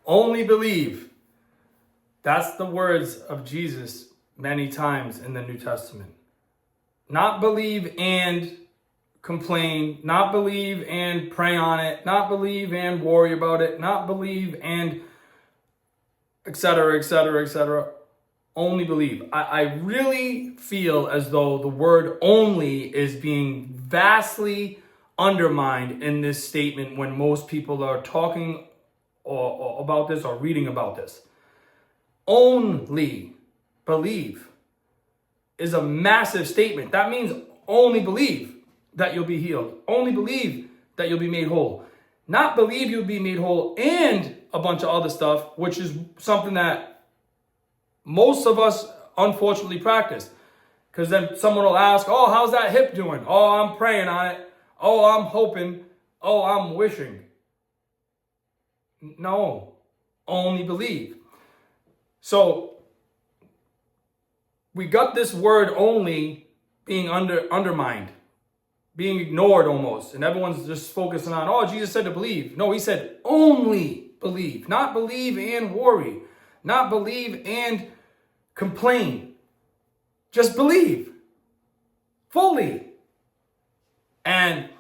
Only believe. That's the words of Jesus many times in the New Testament. Not believe and complain, not believe and pray on it, not believe and worry about it, not believe and etc., etc., etc. Only believe. I really feel as though the word only is being vastly undermined in this statement when most people are talking or about this or reading about this. Only believe is a massive statement. That means only believe that you'll be healed. Only believe that you'll be made whole. Not believe you'll be made whole and a bunch of other stuff, which is something that most of us unfortunately practice. Because then someone will ask, oh, how's that hip doing? Oh, I'm praying on it. Oh, I'm hoping. Oh, I'm wishing. No, only believe. So we got this word only being undermined, being ignored almost. And everyone's just focusing on, oh, Jesus said to believe. No, he said only believe. Not believe and worry. Not believe and complain. Just believe fully. And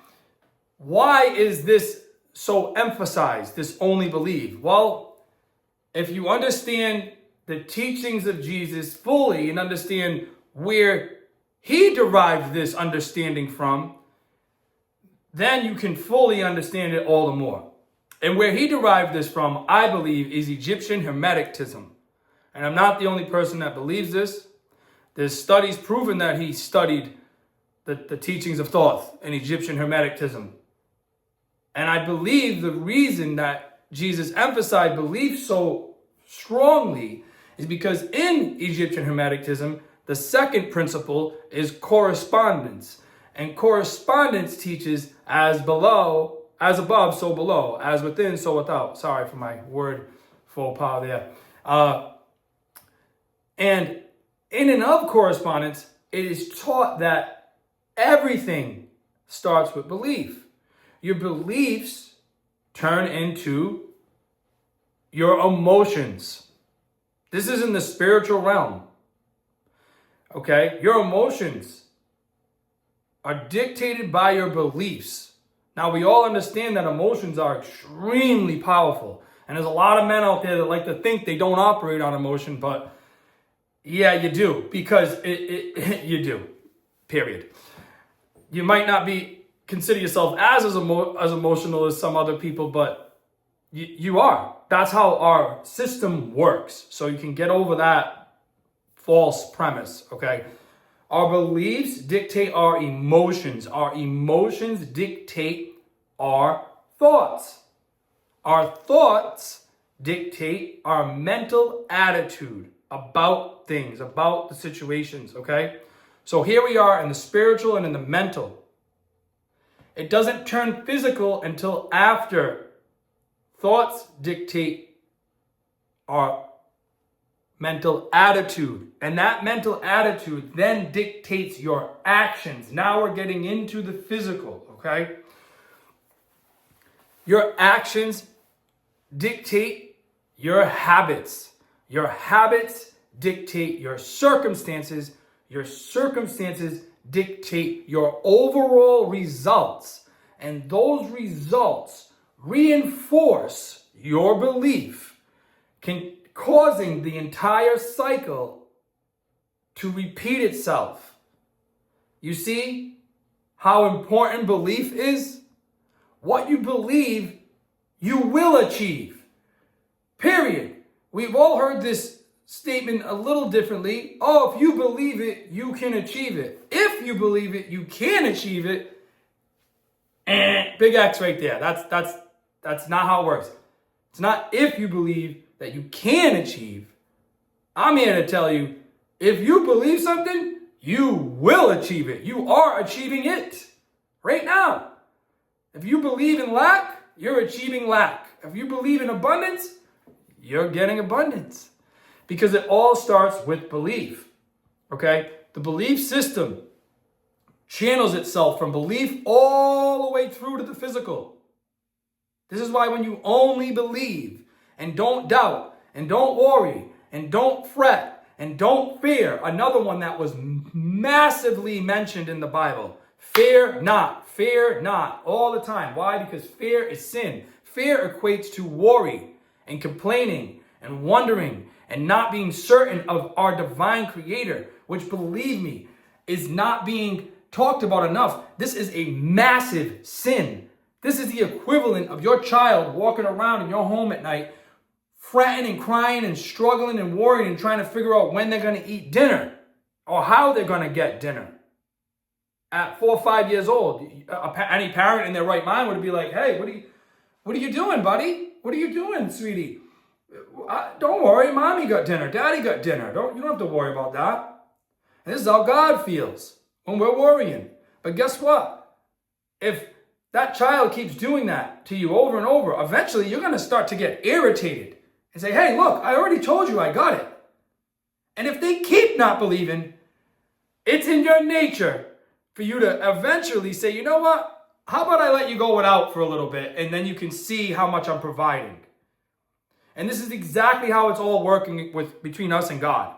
why is this so emphasized, this only believe? Well, if you understand the teachings of Jesus fully and understand where he derived this understanding from, then you can fully understand it all the more. And where he derived this from, I believe, is Egyptian Hermeticism. And I'm not the only person that believes this. There's studies proving that he studied the teachings of Thoth and Egyptian Hermeticism. And I believe the reason that Jesus emphasized belief so strongly is because in Egyptian Hermeticism, the second principle is correspondence. And correspondence teaches as below, as above, so below, as within, so without. Sorry for my word faux pas there. And in and of correspondence, it is taught that everything starts with belief. Your beliefs turn into your emotions. This is in the spiritual realm. Okay? Your emotions are dictated by your beliefs. Now, we all understand that emotions are extremely powerful. And there's a lot of men out there that like to think they don't operate on emotion, but yeah, you do, because you do, period. You might not consider yourself as emotional as some other people, but you are. That's how our system works. So you can get over that false premise, okay? Our beliefs dictate our emotions. Our emotions dictate our thoughts. Our thoughts dictate our mental attitude about things, about the situations, okay? So here we are in the spiritual and in the mental. It doesn't turn physical until after thoughts dictate our mental attitude. And that mental attitude then dictates your actions. Now we're getting into the physical, okay? Your actions dictate your habits. Your habits dictate your circumstances. Your circumstances dictate your overall results. And those results reinforce your belief, causing the entire cycle to repeat itself. You see how important belief is? What you believe, you will achieve. Period. We've all heard this statement a little differently. Oh, if you believe it, you can achieve it. If you believe it, you can achieve it. Big X right there. That's not how it works. It's not if you believe that you can achieve. I'm here to tell you, if you believe something, you will achieve it. You are achieving it right now. If you believe in lack, you're achieving lack. If you believe in abundance, you're getting abundance. Because it all starts with belief. Okay? The belief system channels itself from belief all the way through to the physical. This is why when you only believe and don't doubt, and don't worry, and don't fret, and don't fear. Another one that was massively mentioned in the Bible. Fear not, all the time. Why? Because fear is sin. Fear equates to worry and complaining and wondering and not being certain of our divine creator, which, believe me, is not being talked about enough. This is a massive sin. This is the equivalent of your child walking around in your home at night, fretting and crying and struggling and worrying and trying to figure out when they're going to eat dinner or how they're going to get dinner. At 4 or 5 years old, any parent in their right mind would be like, hey, what are you doing, buddy? What are you doing, sweetie? Don't worry, mommy got dinner, daddy got dinner. You don't have to worry about that. And this is how God feels when we're worrying. But guess what? If that child keeps doing that to you over and over, eventually you're going to start to get irritated and say, hey, look, I already told you I got it. And if they keep not believing, it's in your nature for you to eventually say, you know what? How about I let you go without for a little bit, and then you can see how much I'm providing. And this is exactly how it's all working between us and God.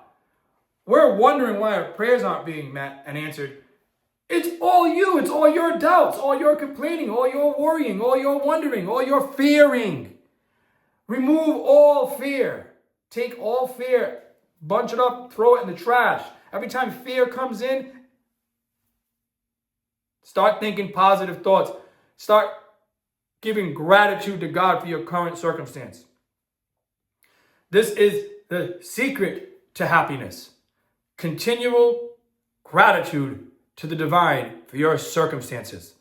We're wondering why our prayers aren't being met and answered. It's all you. It's all your doubts, all your complaining, all your worrying, all your wondering, all your fearing. Remove all fear. Take all fear, bunch it up, throw it in the trash. Every time fear comes in, start thinking positive thoughts. Start giving gratitude to God for your current circumstance. This is the secret to happiness. Continual gratitude to the divine for your circumstances.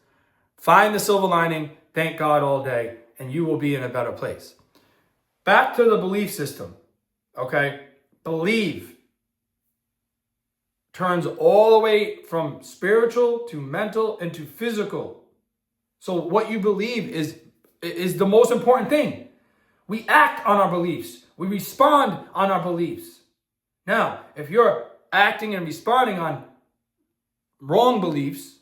Find the silver lining, thank God all day, and you will be in a better place. Back to the belief system, okay? Believe turns all the way from spiritual to mental and to physical. So what you believe is the most important thing. We act on our beliefs. We respond on our beliefs. Now, if you're acting and responding on wrong beliefs,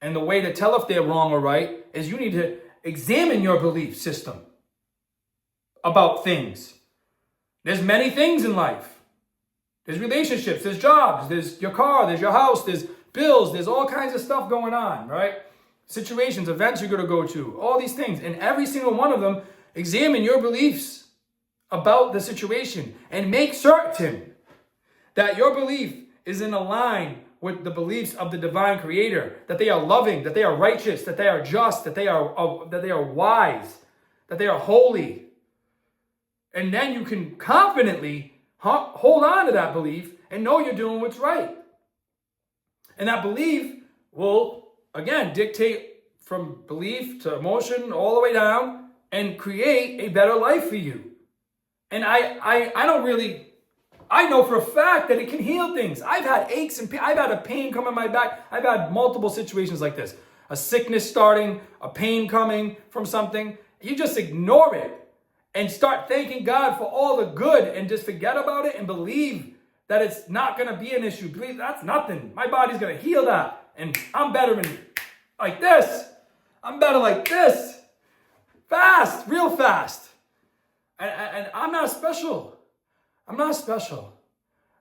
and the way to tell if they're wrong or right is you need to examine your belief system about things. There's many things in life. There's relationships, there's jobs, there's your car, there's your house, there's bills, there's all kinds of stuff going on, right? Situations, events you're going to go to, all these things. And every single one of them, examine your beliefs about the situation and make certain that your belief is in line with the beliefs of the divine creator, that they are loving, that they are righteous, that they are just, that they are wise, that they are holy. And then you can confidently hold on to that belief and know you're doing what's right. And that belief will, again, dictate from belief to emotion all the way down and create a better life for you. And I know for a fact that it can heal things. I've had aches and pain. I've had a pain come in my back. I've had multiple situations like this. A sickness starting, a pain coming from something. You just ignore it and start thanking God for all the good and just forget about it and believe that it's not going to be an issue. Believe that's nothing. My body's going to heal that. And I'm better like this. I'm better like this. Fast, real fast. And I'm not special. I'm not special.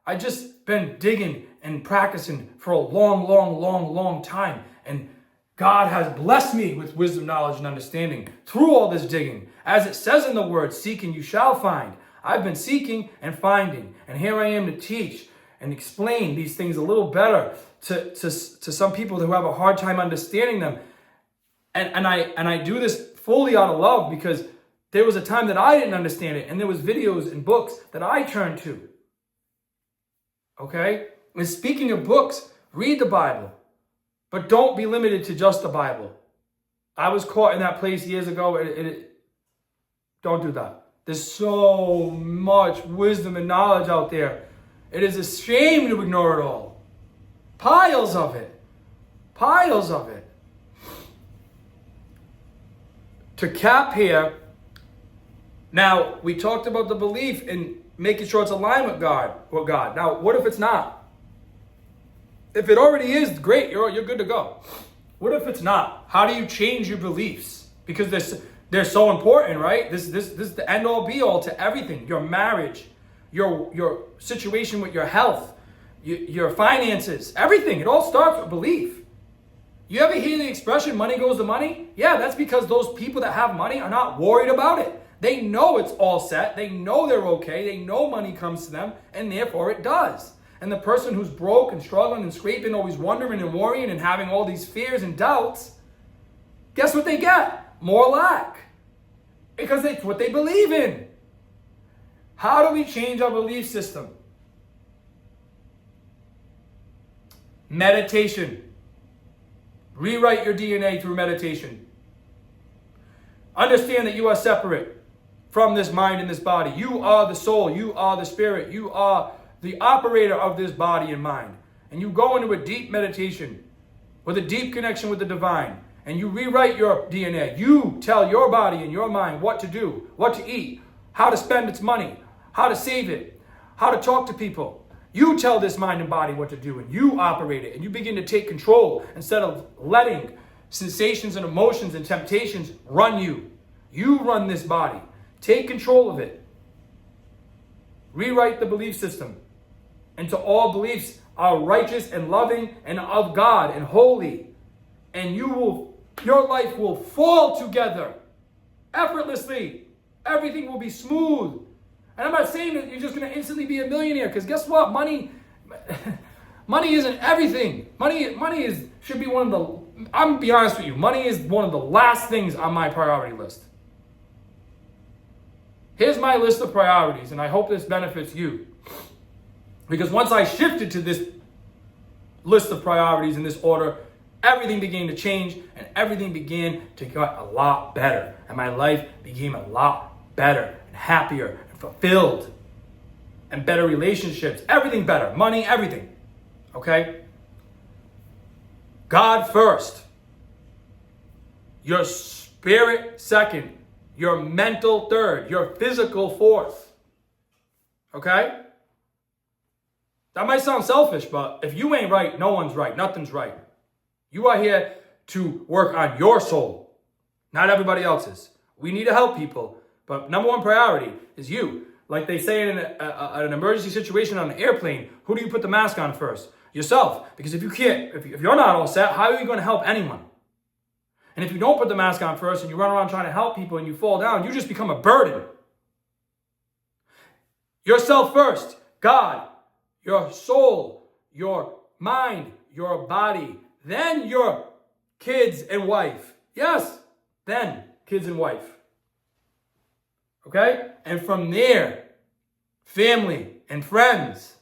I just been digging and practicing for a long time. And God has blessed me with wisdom, knowledge, and understanding through all this digging. As it says in the word, seek and you shall find. I've been seeking and finding. And here I am to teach and explain these things a little better to some people who have a hard time understanding them. And I do this fully out of love because there was a time that I didn't understand it, and there was videos and books that I turned to. Okay? And speaking of books, read the Bible, but don't be limited to just the Bible. I was caught in that place years ago. Don't do that. There's so much wisdom and knowledge out there. It is a shame to ignore it all. Piles of it. Piles of it. To cap here, now, we talked about the belief in making sure it's aligned with God. Now, what if it's not? If it already is, great, you're good to go. What if it's not? How do you change your beliefs? Because They're so important, right? This is the end all be all to everything. Your marriage, your situation with your health, your finances, everything. It all starts with belief. You ever hear the expression, money goes to money? Yeah, that's because those people that have money are not worried about it. They know it's all set. They know they're okay. They know money comes to them, and therefore it does. And the person who's broke and struggling and scraping, always wondering and worrying and having all these fears and doubts, guess what they get? More lack. Because it's what they believe in. How do we change our belief system? Meditation. Rewrite your DNA through meditation. Understand that you are separate from this mind and this body. You are the soul. You are the spirit. You are the operator of this body and mind. And you go into a deep meditation with a deep connection with the divine. And you rewrite your DNA. You tell your body and your mind what to do, what to eat, how to spend its money, how to save it, how to talk to people. You tell this mind and body what to do, and you operate it, and you begin to take control instead of letting sensations and emotions and temptations run you. You run this body. Take control of it. Rewrite the belief system into all beliefs are righteous and loving and of God and holy. And your life will fall together effortlessly. Everything will be smooth. And I'm not saying that you're just going to instantly be a millionaire, because guess what? Money isn't everything. Money should be one of the, I'm going to be honest with you, money is one of the last things on my priority list. Here's my list of priorities, and I hope this benefits you. Because once I shifted to this list of priorities in this order, everything began to change and everything began to get a lot better. And my life became a lot better and happier and fulfilled and better relationships, everything better, money, everything. Okay? God first, your spirit second, your mental third, your physical fourth. Okay? That might sound selfish, but if you ain't right, no one's right. Nothing's right. You are here to work on your soul, not everybody else's. We need to help people, but number one priority is you. Like they say in an emergency situation on an airplane, who do you put the mask on first? Yourself. Because if you're not all set, how are you going to help anyone? And if you don't put the mask on first and you run around trying to help people and you fall down, you just become a burden. Yourself first. God, your soul, your mind, your body, then your kids and wife. Yes, then kids and wife. Okay? And from there, family and friends.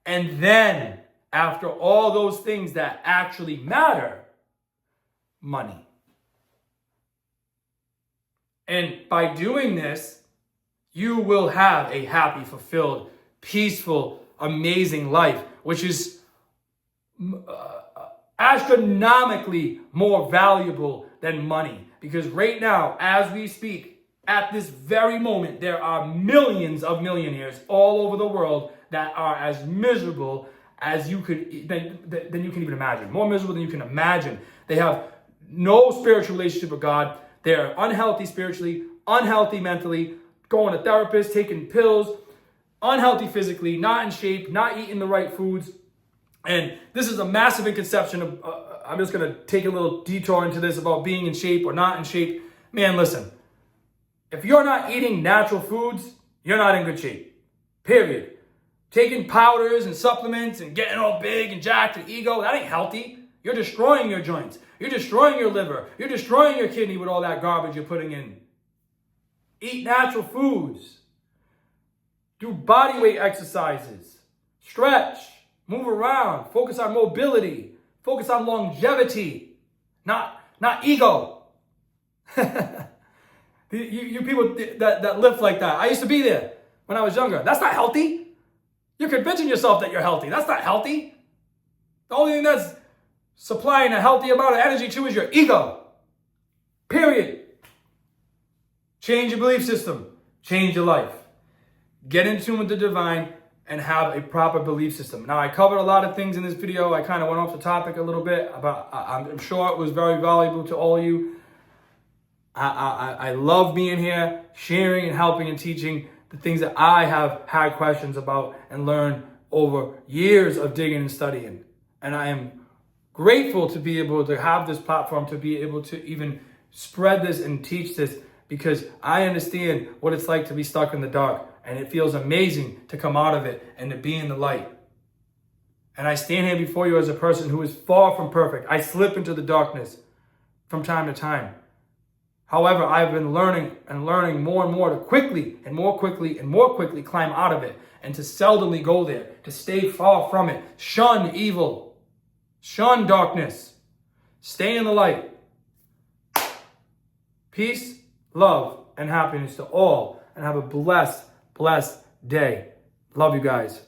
And then, after all those things that actually matter, money. And by doing this, you will have a happy, fulfilled, peaceful, amazing life, which is astronomically more valuable than money. Because right now, as we speak, at this very moment, there are millions of millionaires all over the world that are as miserable as you could than you can even imagine. More miserable than you can imagine. They have no spiritual relationship with God. They're unhealthy spiritually, unhealthy mentally, going to therapists, taking pills, unhealthy physically, not in shape, not eating the right foods. And this is a massive misconception of, I'm just going to take a little detour into this about being in shape or not in shape. Man, listen, if you're not eating natural foods, you're not in good shape. Period. Taking powders and supplements and getting all big and jacked and ego, that ain't healthy. You're destroying your joints. You're destroying your liver. You're destroying your kidney with all that garbage you're putting in. Eat natural foods. Do body weight exercises. Stretch. Move around. Focus on mobility. Focus on longevity. Not ego. You people that live like that. I used to be there when I was younger. That's not healthy. You're convincing yourself that you're healthy. That's not healthy. The only thing that's supplying a healthy amount of energy to is your ego. Period. Change your belief system. Change your life. Get in tune with the divine and have a proper belief system. Now, I covered a lot of things in this video. I kind of went off the topic a little bit, but I'm sure it was very valuable to all of you. I love being here, sharing and helping and teaching the things that I have had questions about and learned over years of digging and studying. And I am grateful to be able to have this platform, to be able to even spread this and teach this, because I understand what it's like to be stuck in the dark. And it feels amazing to come out of it and to be in the light. And I stand here before you as a person who is far from perfect. I slip into the darkness from time to time. However, I've been learning and learning more and more to quickly and more quickly and more quickly climb out of it, and to seldomly go there, to stay far from it. Shun evil. Shun darkness. Stay in the light. Peace, love, and happiness to all, and have a blessed, blessed day. Love you guys.